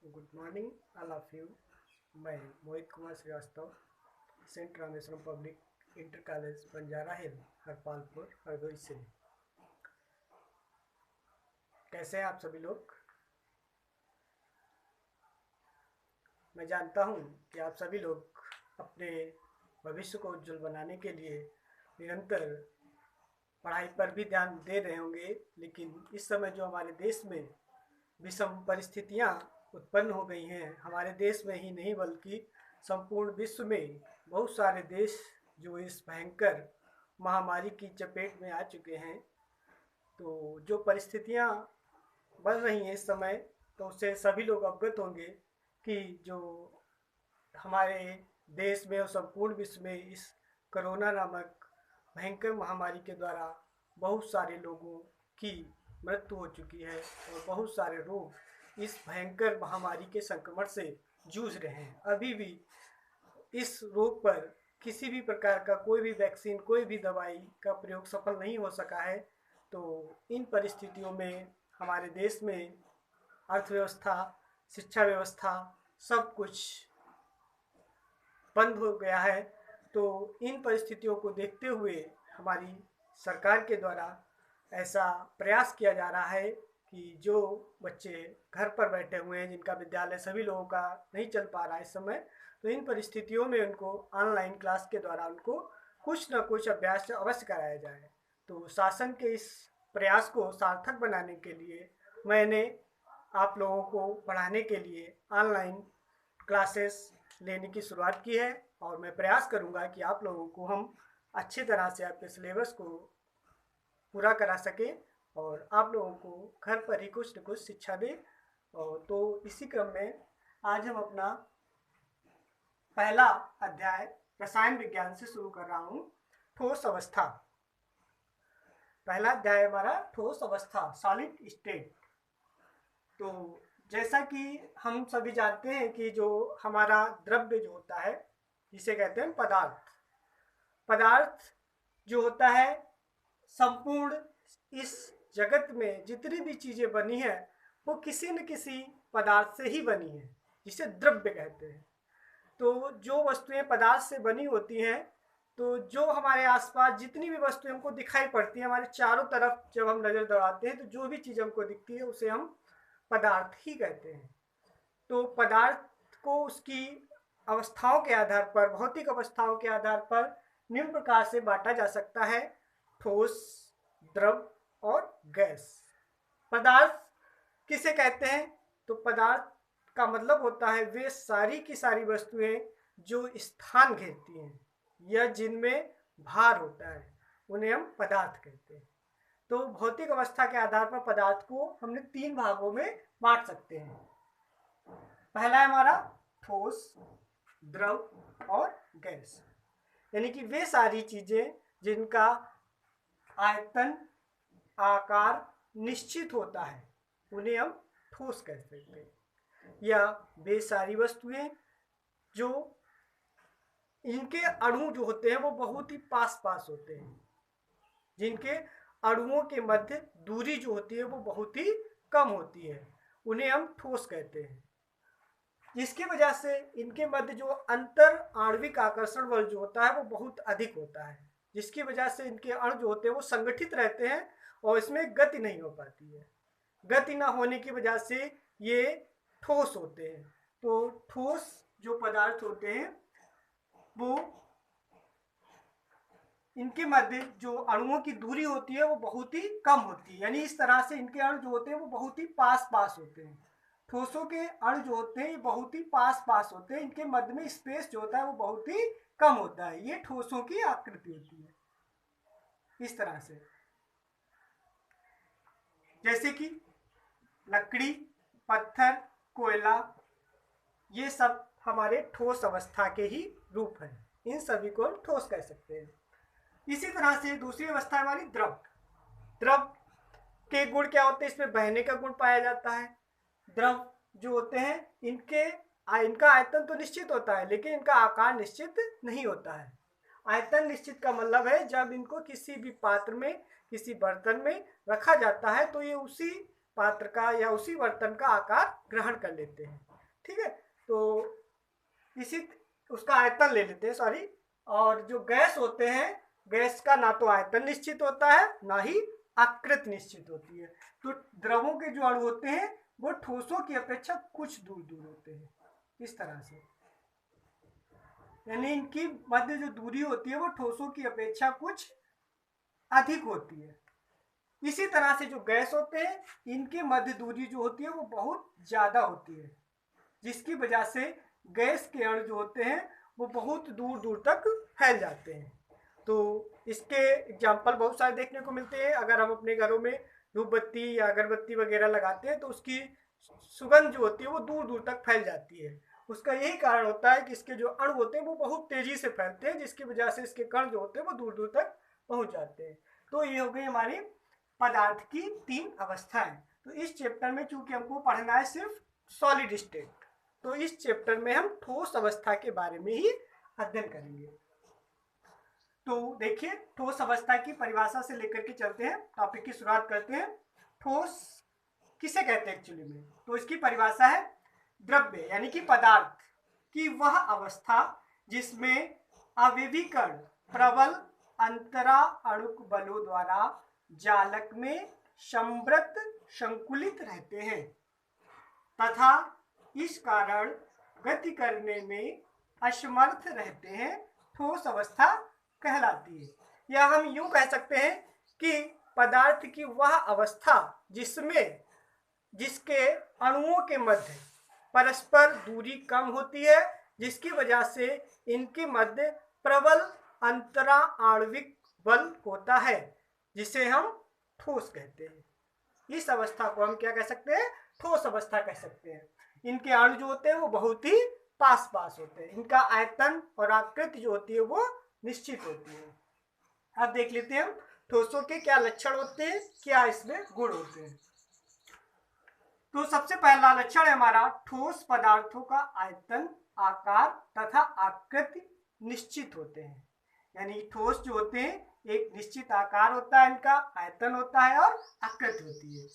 Good morning all of you. मैं Mohit Kumar Srivastava, saint Rameshwaram public inter college Banjara hill, Harpalpur, Hardoi से। कैसे हैं आप सभी लोग? मैं जानता हूं कि आप सभी लोग अपने भविष्य को उज्जवल बनाने के लिए निरंतर पढ़ाई पर भी ध्यान दे रहे होंगे, लेकिन इस समय जो हमारे देश में विषम परिस्थितियां उत्पन्न हो गई हैं, हमारे देश में ही नहीं बल्कि संपूर्ण विश्व में बहुत सारे देश जो इस भयंकर महामारी की चपेट में आ चुके हैं। तो जो परिस्थितियां बन रही हैं इस समय, तो उससे सभी लोग अवगत होंगे कि जो हमारे देश में और संपूर्ण विश्व में इस कोरोना नामक भयंकर महामारी के द्वारा बहुत सारे लोगों की मृत्यु हो चुकी है और बहुत सारे लोग इस भयंकर महामारी के संक्रमण से जूझ रहे हैं। अभी भी इस रोग पर किसी भी प्रकार का कोई भी वैक्सीन, कोई भी दवाई का प्रयोग सफल नहीं हो सका है। तो इन परिस्थितियों में हमारे देश में अर्थव्यवस्था, शिक्षा व्यवस्था, सब कुछ बंद हो गया है। तो इन परिस्थितियों को देखते हुए हमारी सरकार के द्वारा ऐसा प्रयास किया जा रहा है कि जो बच्चे घर पर बैठे हुए हैं, जिनका विद्यालय सभी लोगों का नहीं चल पा रहा है इस समय, तो इन परिस्थितियों में उनको ऑनलाइन क्लास के द्वारा उनको कुछ न कुछ अभ्यास अवश्य कराया जाए। तो शासन के इस प्रयास को सार्थक बनाने के लिए मैंने आप लोगों को पढ़ाने के लिए ऑनलाइन क्लासेस लेने की शुरुआत की है और मैं प्रयास करूंगा कि आप लोगों को हम अच्छी तरह से आपके सिलेबस को पूरा करा सकें और आप लोगों को घर पर ही कुछ न कुछ शिक्षा दें। और तो इसी क्रम में आज हम अपना पहला अध्याय रसायन विज्ञान से शुरू कर रहा हूँ, ठोस अवस्था। पहला अध्याय हमारा ठोस अवस्था, सॉलिड स्टेट। तो जैसा कि हम सभी जानते हैं कि जो हमारा द्रव्य जो होता है, जिसे कहते हैं पदार्थ जो होता है, संपूर्ण इस जगत में जितनी भी चीजें बनी है वो किसी न किसी पदार्थ से ही बनी है, जिसे द्रव्य कहते हैं। तो जो वस्तुएं पदार्थ से बनी होती हैं, तो जो हमारे आसपास जितनी भी वस्तुएं हमको दिखाई पड़ती हैं, हमारे चारों तरफ जब हम नजर दौड़ाते हैं तो जो भी चीज हमको दिखती है उसे हम पदार्थ ही कहते हैं। तो पदार्थ को उसकी अवस्थाओं के आधार पर, भौतिक अवस्थाओं के आधार पर निम्न प्रकार से बांटा जा सकता है: ठोस, द्रव और गैस। पदार्थ किसे कहते हैं? तो पदार्थ का मतलब होता है वे सारी की सारी वस्तुएं जो स्थान घेरती हैं या जिनमें भार होता है, उन्हें हम पदार्थ कहते हैं। तो भौतिक अवस्था के आधार पर पदार्थ को हमने 3 भागों में बांट सकते हैं। पहला है हमारा ठोस, द्रव और गैस, यानी कि वे सारी चीजें जिनका आयतन, आकार निश्चित होता है, उन्हें हम ठोस कह सकते हैं। या वे सारी वस्तुएं जो इनके अणु जो होते हैं वो बहुत ही पास पास होते हैं, जिनके अणुओं के मध्य दूरी जो होती है वो बहुत ही कम होती है, उन्हें हम ठोस कहते हैं। जिसकी वजह से इनके मध्य जो अंतर आणविक आकर्षण बल जो होता है वो बहुत अधिक होता है, जिसकी वजह से इनके अणु जो होते हैं वो संगठित रहते हैं और इसमें गति नहीं हो पाती है। गति न होने की वजह से ये ठोस होते हैं। तो ठोस जो पदार्थ होते हैं वो इनके मध्य जो अणुओं की दूरी होती है वो बहुत ही कम होती है, यानी इस तरह से इनके अणु जो होते हैं वो बहुत ही पास पास होते हैं। ठोसों के अणु जो होते हैं ये बहुत ही पास पास होते हैं, इनके मध्य में स्पेस जो होता है वो बहुत ही कम होता है। ये ठोसों की आकृति होती है इस तरह से, जैसे कि लकड़ी, पत्थर, कोयला, ये सब हमारे ठोस अवस्था के ही रूप हैं। इन सभी को हम ठोस कह सकते हैं। इसी तरह से दूसरी अवस्था हमारी द्रव। द्रव के गुण क्या होते हैं? इसमें बहने का गुण पाया जाता है। द्रव जो होते हैं इनका आयतन तो निश्चित होता है, लेकिन इनका आकार निश्चित नहीं होता है। आयतन निश्चित का मतलब है जब इनको किसी भी पात्र में, किसी बर्तन में रखा जाता है तो ये उसी पात्र का या उसी बर्तन का आकार ग्रहण कर लेते हैं। ठीक है, तो इसी उसका आयतन ले लेते हैं, सॉरी। और जो गैस होते हैं, गैस का ना तो आयतन निश्चित होता है ना ही आकृति निश्चित होती है। तो द्रवों के जो अणु होते हैं वो ठोसों की अपेक्षा कुछ दूर दूर होते हैं, इस तरह से, यानी इनकी मध्य जो दूरी होती है वो ठोसों की अपेक्षा कुछ अधिक होती है। इसी तरह से जो गैस होते हैं इनकी मध्य दूरी जो होती है वो बहुत ज्यादा होती है, जिसकी वजह से गैस के अणु जो होते हैं वो बहुत दूर दूर तक फैल जाते हैं। तो इसके एग्जाम्पल बहुत सारे देखने को मिलते हैं। अगर हम अपने घरों में धूपबत्ती या अगरबत्ती वगैरह लगाते हैं तो उसकी सुगंध जो होती है वो दूर दूर तक फैल जाती है। उसका यही कारण होता है कि इसके जो अणु होते हैं वो बहुत तेजी से फैलते हैं, जिसकी वजह से इसके कण जो होते हैं वो दूर दूर तक पहुंच जाते हैं। तो ये हो गई हमारी पदार्थ की 3 अवस्थाएं। तो इस चैप्टर में चूंकि हमको पढ़ना है सिर्फ सॉलिड स्टेट, तो इस चैप्टर में हम ठोस अवस्था के बारे में ही अध्ययन करेंगे। तो देखिए, ठोस अवस्था की परिभाषा से लेकर के चलते हैं, टॉपिक की शुरुआत करते हैं। ठोस किसे कहते हैं एक्चुअली में? तो इसकी परिभाषा है द्रव्य यानी कि पदार्थ की वह अवस्था जिसमें आवेवीकरण प्रबल अंतरा अणुक बलों द्वारा जालक में संवृत संकुलित रहते हैं तथा इस कारण गति करने में असमर्थ रहते हैं, ठोस अवस्था कहलाती है। या हम यूं कह सकते हैं कि पदार्थ की वह अवस्था जिसके अणुओं के मध्य परस्पर दूरी कम होती है, जिसकी वजह से इनके मध्य प्रबल अंतरा आणविक बल होता है, जिसे हम ठोस कहते हैं। इस अवस्था को हम क्या कह सकते हैं? ठोस अवस्था कह सकते हैं। इनके अणु जो होते हैं वो बहुत ही पास पास होते हैं, इनका आयतन और आकृति जो होती है वो निश्चित होती है। अब देख लेते हैं हम ठोसों के क्या लक्षण होते हैं, क्या इसमें गुण होते हैं। तो सबसे पहला लक्षण है हमारा, ठोस पदार्थों का आयतन, आकार तथा आकृति निश्चित होते हैं। यानी ठोस जो होते हैं एक निश्चित आकार होता है, इनका आयतन होता है और आकृति होती है।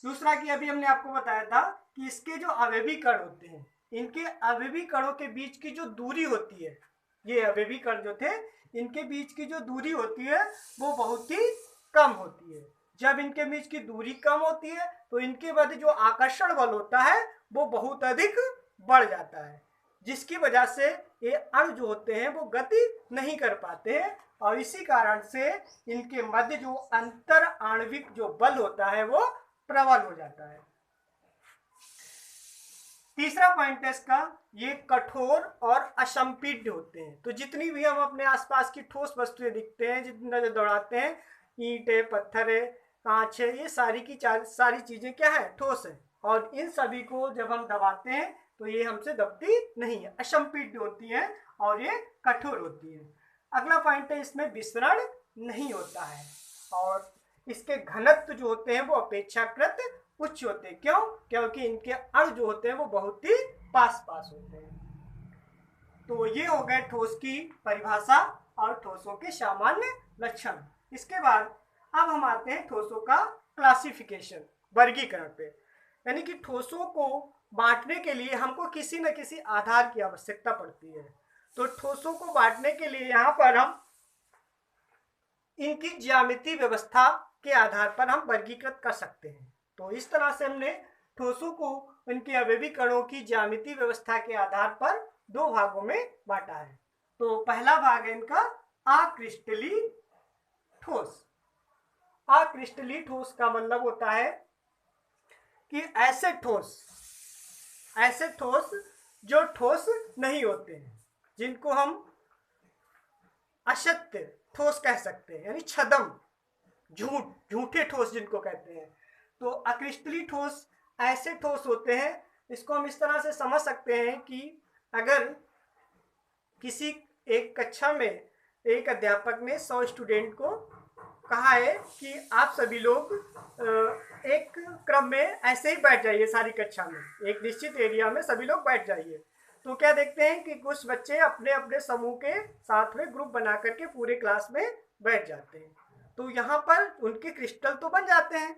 दूसरा कि अभी हमने आपको बताया था कि इसके जो अवयवी कण होते हैं, इनके अवयवी कणों के बीच की जो दूरी होती है, ये अवयवी कण जो थे इनके बीच की जो दूरी होती है वो बहुत ही कम होती है। जब इनके बीच की दूरी कम होती है तो इनके मध्य जो आकर्षण बल होता है वो बहुत अधिक बढ़ जाता है, जिसकी वजह से ये अणु जो होते हैं वो गति नहीं कर पाते हैं और इसी कारण से इनके मध्य जो अंतर आणविक जो बल होता है वो प्रबल हो जाता है। तीसरा पॉइंट है इसका, ये कठोर और असंपीड्य होते हैं। तो जितनी भी हम अपने आसपास की ठोस वस्तुएं दिखते हैं, जितना जो दौड़ाते हैं, ईंट है, पत्थर है, कांच है, ये सारी चीजें क्या है? ठोस है। और इन सभी को जब हम दबाते हैं तो ये हमसे दबती नहीं है, असंपीड्य होती है और ये कठोर होती है। अगला पॉइंट है, इसमें विसरण नहीं होता है और इसके घनत्व जो होते हैं वो अपेक्षाकृत उच्च होते हैं। क्यों? क्योंकि इनके अणु जो होते हैं वो बहुत ही पास पास होते हैं। तो ये हो गए ठोस की परिभाषा और ठोसों के सामान्य लक्षण। इसके बाद अब हम आते हैं ठोसों का क्लासिफिकेशन, वर्गीकरण पे। यानी कि ठोसों को बांटने के लिए हमको किसी न किसी आधार की आवश्यकता पड़ती है। तो ठोसों को बांटने के लिए यहाँ पर हम इनकी ज्यामितीय व्यवस्था के आधार पर हम वर्गीकृत कर सकते हैं। तो इस तरह से हमने ठोसों को उनके अवयवी कणों की ज्यामितीय व्यवस्था के आधार पर 2 भागों में बांटा है। तो पहला भाग है इनका अक्रिस्टलीय ठोस। अक्रिस्टलीय ठोस का मतलब होता है कि ऐसे ठोस जो ठोस नहीं होते हैं, जिनको हम असत्य ठोस कह सकते हैं, यानी छदम, झूठे ठोस जिनको कहते हैं। तो अक्रिस्टलीय ठोस ऐसे ठोस होते हैं, इसको हम इस तरह से समझ सकते हैं कि अगर किसी एक कक्षा में एक अध्यापक ने 100 स्टूडेंट को कहा है कि आप सभी लोग एक क्रम में ऐसे ही बैठ जाइए, सारी कक्षा में एक निश्चित एरिया में सभी लोग बैठ जाइए। तो क्या देखते हैं कि कुछ बच्चे अपने अपने समूह के साथ में ग्रुप बना करके पूरे क्लास में बैठ जाते हैं। तो यहाँ पर उनके क्रिस्टल तो बन जाते हैं,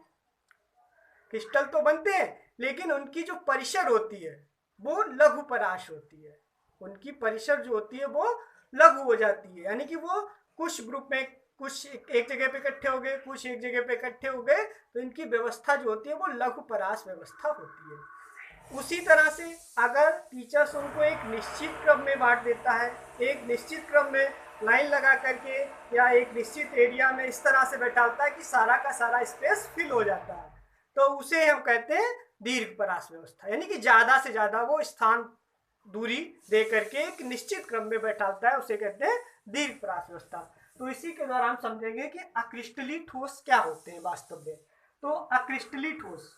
क्रिस्टल तो बनते हैं, लेकिन उनकी जो परिसर होती है वो लघु पराश होती है, उनकी परिसर जो होती है वो लघु हो जाती है, यानी कि वो कुछ ग्रुप में, कुछ एक जगह पे इकट्ठे हो गए, कुछ एक जगह पे इकट्ठे हो गए, तो इनकी व्यवस्था जो होती है वो लघु पराश व्यवस्था होती है। उसी तरह से अगर टीचर्स उनको एक निश्चित क्रम में बांट देता है, एक निश्चित क्रम में लाइन लगा करके या एक निश्चित एरिया में इस तरह से बैठाता है कि सारा का सारा स्पेस फिल हो जाता है, तो उसे हम कहते हैं दीर्घ परास व्यवस्था, यानी कि ज्यादा से ज्यादा वो स्थान दूरी दे करके एक निश्चित क्रम में बैठाता है, उसे कहते हैं दीर्घ परास व्यवस्था। तो इसी के द्वारा हम समझेंगे कि अक्रिस्टलीय ठोस क्या होते हैं वास्तव में। तो अक्रिस्टलीय ठोस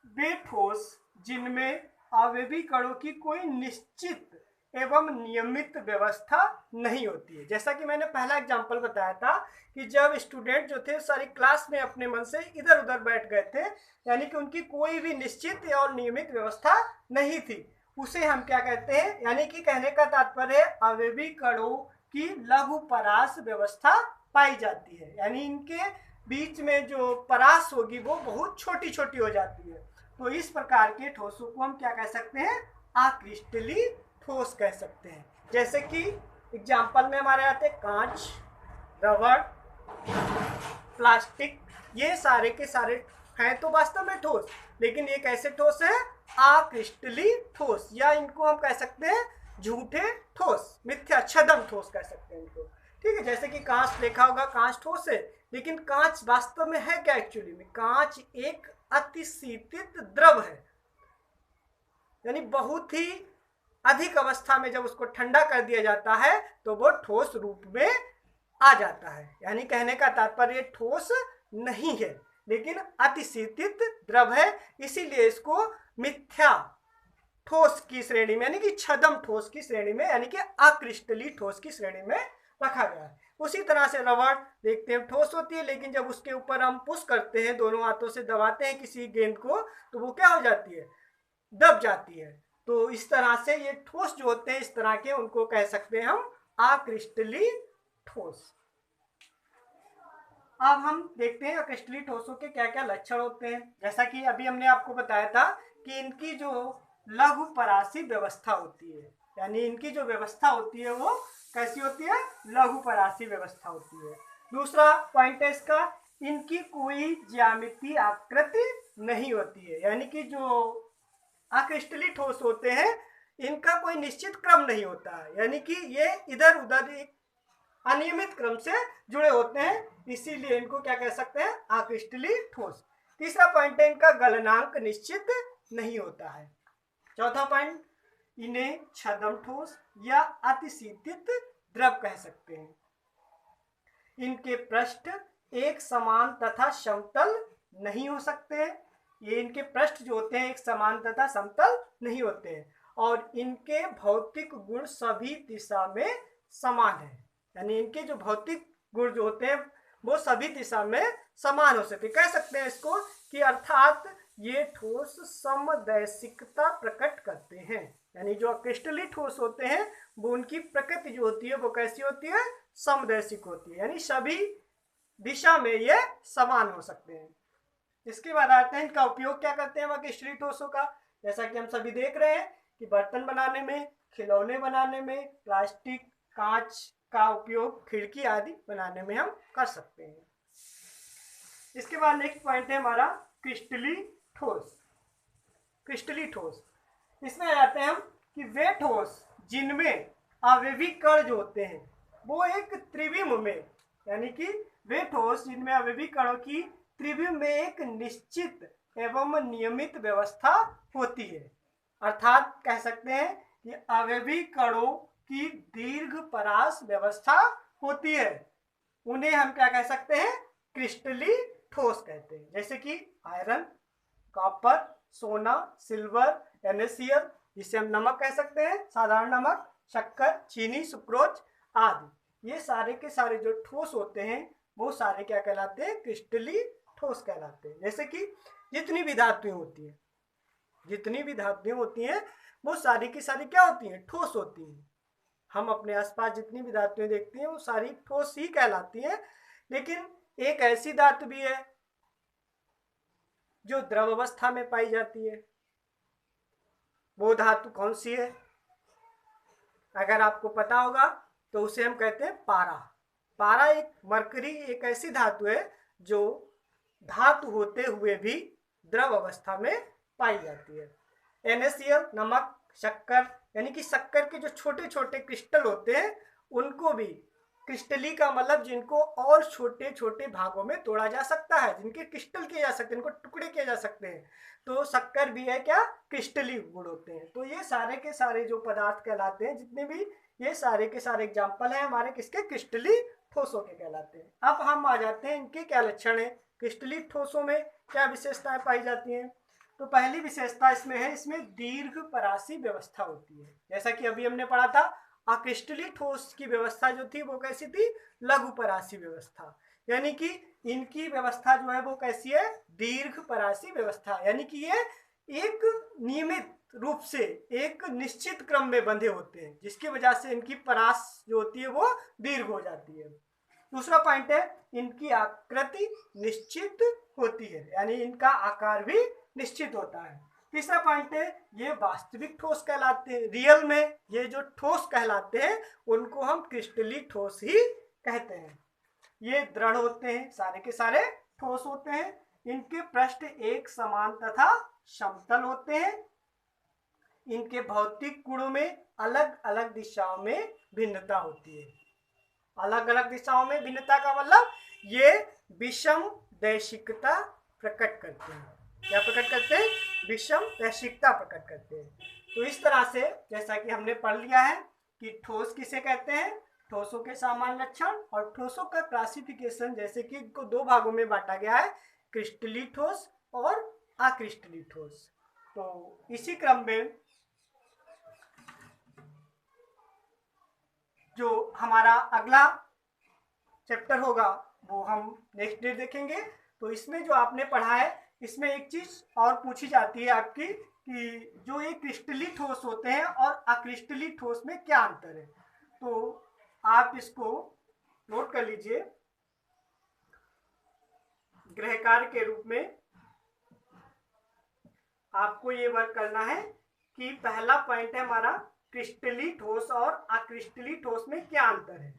वे ठोस जिनमें आवेवी कणों की कोई निश्चित एवं नियमित व्यवस्था नहीं होती है। जैसा कि मैंने पहला एग्जांपल बताया था कि जब स्टूडेंट जो थे सारी क्लास में अपने मन से इधर उधर बैठ गए थे, यानी कि उनकी कोई भी निश्चित और नियमित व्यवस्था नहीं थी, उसे हम क्या कहते हैं, यानी कि कहने का तात्पर्य है आवेवी कणों की लघु परास व्यवस्था पाई जाती है, यानी इनके बीच में जो परास होगी वो बहुत छोटी छोटी हो जाती है। तो इस प्रकार के ठोसों को हम क्या कह सकते हैं, अक्रिस्टलीय ठोस कह सकते हैं। जैसे कि एग्जाम्पल में हमारे आते हैं कांच, रबड़, प्लास्टिक, ये सारे के सारे हैं तो वास्तव में ठोस, लेकिन ये कैसे ठोस है, अक्रिस्टलीय ठोस, या इनको हम कह सकते हैं झूठे ठोस, मिथ्या छदम ठोस कह सकते हैं इनको। ठीक है, जैसे कि कांच देखा होगा, कांच ठोस है, लेकिन कांच वास्तव में है क्या, एक्चुअली में कांच एक अतिशीतित द्रव है, यानी बहुत ही अधिक अवस्था में जब उसको ठंडा कर दिया जाता है तो वो ठोस रूप में आ जाता है, यानी कहने का तात्पर्य ठोस नहीं है लेकिन अतिशीतित द्रव है, इसीलिए इसको मिथ्या ठोस की श्रेणी में, यानी कि छदम ठोस की श्रेणी में, यानी कि अक्रिस्टलीय ठोस की श्रेणी में रखा गया है। उसी तरह से रबड़ देखते हैं ठोस होती है, लेकिन जब उसके ऊपर हम पुश करते हैं, दोनों हाथों से दबाते हैं किसी गेंद को, तो वो क्या हो जाती है, दब जाती है। तो इस तरह से ये ठोस जो होते हैं इस तरह के, उनको कह सकते हैं हम अक्रिस्टलीय ठोस। अब हम देखते हैं अक्रिस्टलीय ठोसों के क्या क्या लक्षण होते हैं। जैसा कि अभी हमने आपको बताया था कि इनकी जो लघु परासी व्यवस्था होती है, यानी इनकी जो व्यवस्था होती है वो कैसी होती है, लघु परासी व्यवस्था होती है। दूसरा पॉइंट है इसका, इनकी कोई ज्यामितीय आकृति नहीं होती है, यानी कि जो अक्रिस्टलीय ठोस होते हैं इनका कोई निश्चित क्रम नहीं होता है, यानी कि ये इधर उधर एक अनियमित क्रम से जुड़े होते हैं, इसीलिए इनको क्या कह सकते हैं, अक्रिस्टलीय ठोस। तीसरा पॉइंट है इनका गलनांक निश्चित नहीं होता है। चौथा पॉइंट, इन्हें छदम ठोस या अतिशीतित द्रव कह सकते हैं। इनके पृष्ठ एक समान तथा समतल नहीं हो सकते, ये इनके पृष्ठ जो होते हैं एक समान तथा समतल नहीं होते हैं, और इनके भौतिक गुण सभी दिशा में समान है, यानी इनके जो भौतिक गुण जो होते हैं वो सभी दिशा में समान हो सकते, कह सकते हैं इसको कि अर्थात ये ठोस समदैशिकता प्रकट करते हैं, यानी जो अक्रिस्टलीय ठोस होते हैं वो उनकी प्रकृति जो होती है वो कैसी होती है, समदैशिक होती है, यानी सभी दिशा में ये समान हो सकते हैं। इसके बाद आते हैं इनका उपयोग क्या करते हैं हम अक्रिस्टलीय ठोसों का। जैसा कि हम सभी देख रहे हैं कि बर्तन बनाने में, खिलौने बनाने में, प्लास्टिक, कांच का उपयोग खिड़की आदि बनाने में हम कर सकते हैं। इसके बाद नेक्स्ट पॉइंट है हमारा क्रिस्टलीय ठोस। क्रिस्टलीय ठोस, इसमें आते हैं हम कि वे ठोस जिनमें आवेवी कण जो होते हैं वो एक त्रिविम में, यानी कि वे ठोस जिनमें आवेवी कणों की त्रिविम में एक निश्चित एवं नियमित व्यवस्था होती है, अर्थात कह सकते हैं कि आवेवी कणों की दीर्घ परास व्यवस्था होती है, उन्हें हम क्या कह सकते हैं, क्रिस्टलीय ठोस कहते हैं। जैसे कि आयरन, कॉपर, सोना, सिल्वर, NaCl, जिसे हम नमक कह सकते हैं, साधारण नमक, शक्कर, चीनी, सुक्रोज आदि, ये सारे के सारे जो ठोस होते हैं वो सारे क्या कहलाते हैं, क्रिस्टलीय ठोस कहलाते हैं। जैसे कि जितनी भी धातुएं होती हैं, जितनी भी धातुएं होती हैं वो सारी की सारी क्या होती हैं, ठोस होती हैं। हम अपने आसपास जितनी भी धातुएं देखते हैं वो सारी ठोस ही कहलाती हैं, लेकिन एक ऐसी धातु भी है जो द्रव अवस्था में पाई जाती है, वो धातु कौन सी है? अगर आपको पता होगा तो उसे हम कहते हैं पारा। पारा एक मरकरी एक ऐसी धातु है जो धातु होते हुए भी द्रव अवस्था में पाई जाती है। NaCl नमक, शक्कर, यानी कि शक्कर के जो छोटे छोटे क्रिस्टल होते हैं उनको भी, क्रिस्टली का मतलब जिनको और छोटे छोटे भागों में तोड़ा जा सकता है, जिनके क्रिस्टल किए जा सकते हैं, इनको टुकड़े किए जा सकते हैं, तो शक्कर भी है क्या, क्रिस्टली गुण होते हैं। तो ये सारे के सारे जो पदार्थ कहलाते हैं, जितने भी, ये सारे के सारे एग्जाम्पल हैं हमारे किसके, क्रिस्टली ठोसों के कहलाते हैं। अब हम आ जाते हैं इनके क्या लक्षण है, क्रिस्टली ठोसों में क्या विशेषताएं पाई जाती हैं। तो पहली विशेषता इसमें है, इसमें दीर्घ परासी व्यवस्था होती है। जैसा कि अभी हमने पढ़ा था, अक्रिस्टली ठोस की व्यवस्था जो थी वो कैसी थी, लघु परासी व्यवस्था, यानी कि इनकी व्यवस्था जो है वो कैसी है, दीर्घ परासी व्यवस्था, यानी कि ये एक नियमित रूप से एक निश्चित क्रम में बंधे होते हैं, जिसकी वजह से इनकी परास जो होती है वो दीर्घ हो जाती है। दूसरा पॉइंट है, इनकी आकृति निश्चित होती है, यानी इनका आकार भी निश्चित होता है। तीसरा पॉइंट है, ये वास्तविक ठोस कहलाते हैं, रियल में ये जो ठोस कहलाते हैं उनको हम क्रिस्टली ठोस ही कहते हैं। ये दृढ़ होते हैं, सारे के सारे ठोस होते हैं। इनके पृष्ठ एक समान तथा समतल होते हैं। इनके भौतिक गुणों में अलग अलग दिशाओं में भिन्नता होती है। अलग अलग दिशाओं में भिन्नता का मतलब ये विषम दैशिकता प्रकट करते हैं। क्या प्रकट करते हैं, विषम दैशिकता प्रकट करते हैं। तो इस तरह से जैसा कि हमने पढ़ लिया है कि ठोस किसे कहते हैं, ठोसों के सामान्य लक्षण और ठोसों का क्लासिफिकेशन, जैसे कि इनको दो भागों में बांटा गया है, क्रिस्टली ठोस और अक्रिस्टली ठोस। तो इसी क्रम में जो हमारा अगला चैप्टर होगा वो हम नेक्स्ट डे देखेंगे। तो इसमें जो आपने पढ़ा है, इसमें एक चीज और पूछी जाती है आपकी कि जो ये क्रिस्टली ठोस होते हैं और अक्रिस्टली ठोस में क्या अंतर है। तो आप इसको नोट कर लीजिए गृह कार्य के रूप में। आपको ये वर्क करना है कि पहला पॉइंट है हमारा, क्रिस्टली ठोस और अक्रिस्टली ठोस में क्या अंतर है।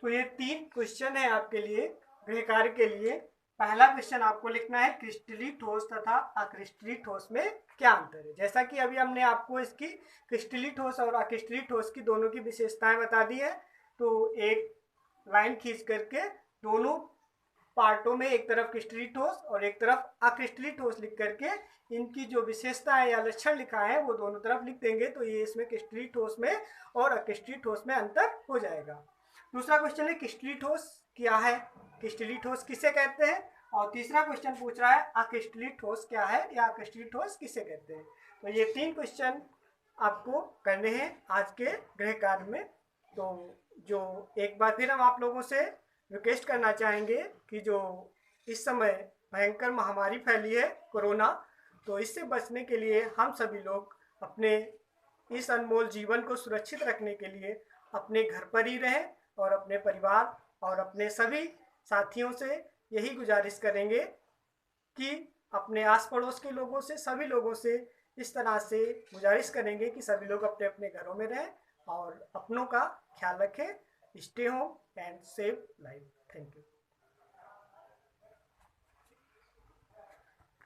तो ये 3 क्वेश्चन है आपके लिए गृह कार्य के लिए। पहला क्वेश्चन आपको लिखना है, क्रिस्टली ठोस तथा अक्रिस्टली ठोस में क्या अंतर है। जैसा कि अभी हमने आपको इसकी क्रिस्टली ठोस और अक्रिस्टली ठोस की दोनों की विशेषताएं बता दी है। तो एक लाइन खींच करके दोनों पार्टों में एक तरफ क्रिस्टली ठोस और एक तरफ अक्रिस्टली ठोस लिख करके इनकी जो विशेषताएं या लक्षण लिखा है वो दोनों तरफ लिख देंगे। तो ये इसमें क्रिस्टली ठोस में और अक्रिस्टली ठोस में अंतर हो जाएगा। दूसरा क्वेश्चन है, क्रिस्टली ठोस क्या है, क्रिस्टली ठोस किसे कहते हैं। और तीसरा क्वेश्चन पूछ रहा है, अक्रिस्टली ठोस क्या है या अक्रिस्टली ठोस किसे कहते हैं। तो ये 3 क्वेश्चन आपको करने हैं आज के गृह कार्य में। तो जो एक बार फिर हम आप लोगों से रिक्वेस्ट करना चाहेंगे कि जो इस समय भयंकर महामारी फैली है कोरोना, तो इससे बचने के लिए हम सभी लोग अपने इस अनमोल जीवन को सुरक्षित रखने के लिए अपने घर पर ही रहें और अपने परिवार और अपने सभी साथियों से यही गुजारिश करेंगे कि अपने आस पड़ोस के लोगों से, सभी लोगों से इस तरह से गुजारिश करेंगे कि सभी लोग अपने अपने घरों में रहें और अपनों का ख्याल रखें। Stay home and save life. Thank you.